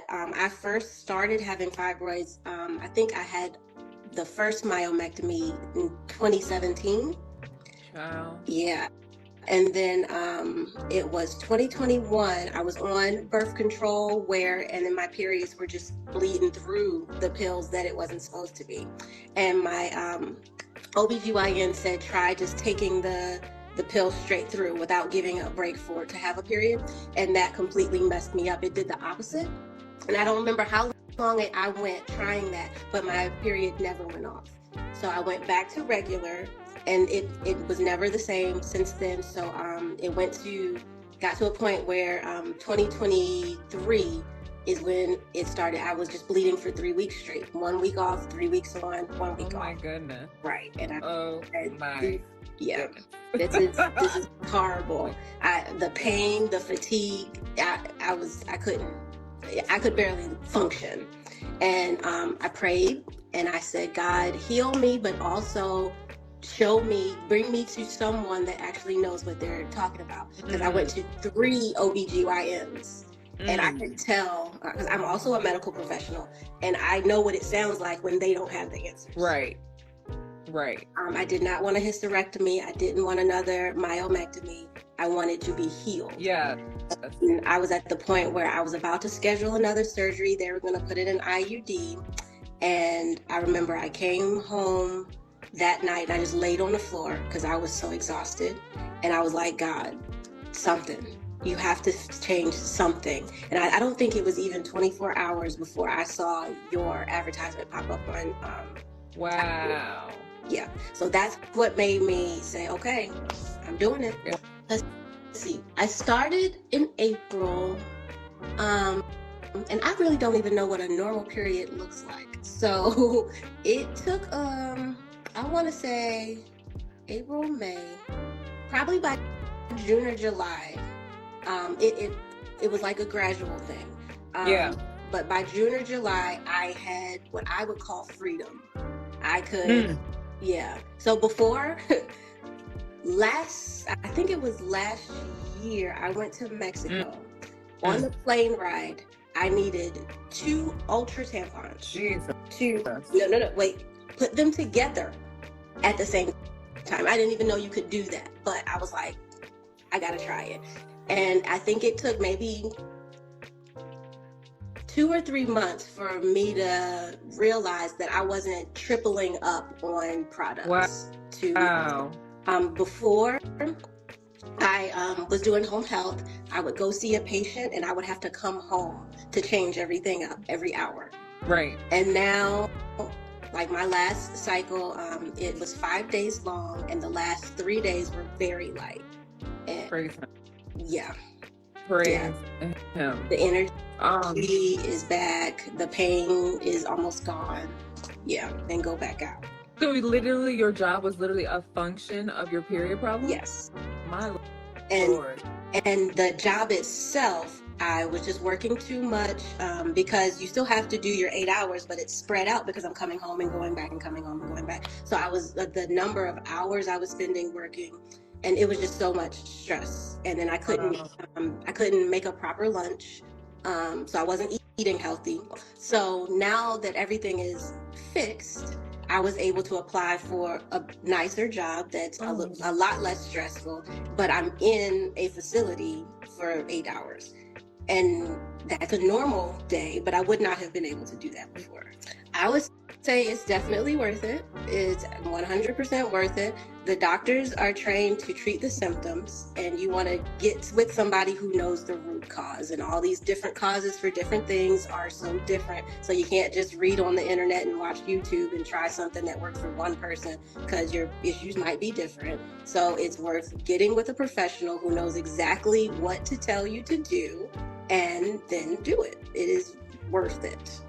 I first started having fibroids. I think I had the first myomectomy in 2017. Wow. Yeah. And then it was 2021. I was on birth control and then my periods were just bleeding through the pills that it wasn't supposed to be. And my OBGYN said, try just taking the pill straight through without giving a break for it to have a period. And that completely messed me up. It did the opposite. And I don't remember how long I went trying that, but my period never went off. So I went back to regular, and it was never the same since then. So got to a point where 2023 is when it started. I was just bleeding for 3 weeks straight. 1 week off, 3 weeks on, 1 week off. Oh my goodness. Right. Yeah. This is horrible. The pain, the fatigue, I could barely function. And I prayed and I said, God, heal me, but also bring me to someone that actually knows what they're talking about. Because I went to 3 OBGYNs. And I could tell, because I'm also a medical professional, and I know what it sounds like when they don't have the answers. Right. I did not want a hysterectomy. I didn't want another myomectomy. I wanted to be healed. Yeah. And I was at the point where I was about to schedule another surgery. They were going to put it in IUD. And I remember I came home that night and I just laid on the floor because I was so exhausted. And I was like, God, something. You have to change something. And I don't think it was even 24 hours before I saw your advertisement pop up on wow. Yeah. So that's what made me say, okay, I'm doing it. Yeah. Let's see. I started in April. And I really don't even know what a normal period looks like. So it took I want to say April, May, probably by June or July. It was like a gradual thing. Yeah. But by June or July, I had what I would call freedom. I could, yeah. So before, I think it was last year, I went to Mexico. On the plane ride, I needed 2 ultra tampons. Jesus. Wait. Put them together at the same time. I didn't even know you could do that, but I was like, I gotta try it. And I think it took maybe 2 or 3 months for me to realize that I wasn't tripling up on products. Wow. Before I was doing home health, I would go see a patient and I would have to come home to change everything up every hour. Right. And now, like my last cycle, it was 5 days long, and the last 3 days were very light. And Praise him. Yeah. Praise him. The energy is back. The pain is almost gone. Yeah, and go back out. So literally, your job was literally a function of your period problem? Yes. My Lord. And the job itself, I was just working too much because you still have to do your 8 hours, but it's spread out because I'm coming home and going back and coming home and going back. So I was the number of hours I was spending working, and it was just so much stress. And then I couldn't make a proper lunch, so I wasn't eating healthy. So now that everything is fixed, I was able to apply for a nicer job that's a lot less stressful, but I'm in a facility for 8 hours. And that's a normal day, but I would not have been able to do that before. I would say it's definitely worth it. It's 100% worth it. The doctors are trained to treat the symptoms, and you want to get with somebody who knows the root cause. And all these different causes for different things are so different. So you can't just read on the internet and watch YouTube and try something that works for one person, because your issues might be different. So it's worth getting with a professional who knows exactly what to tell you to do, and then do it. It is worth it.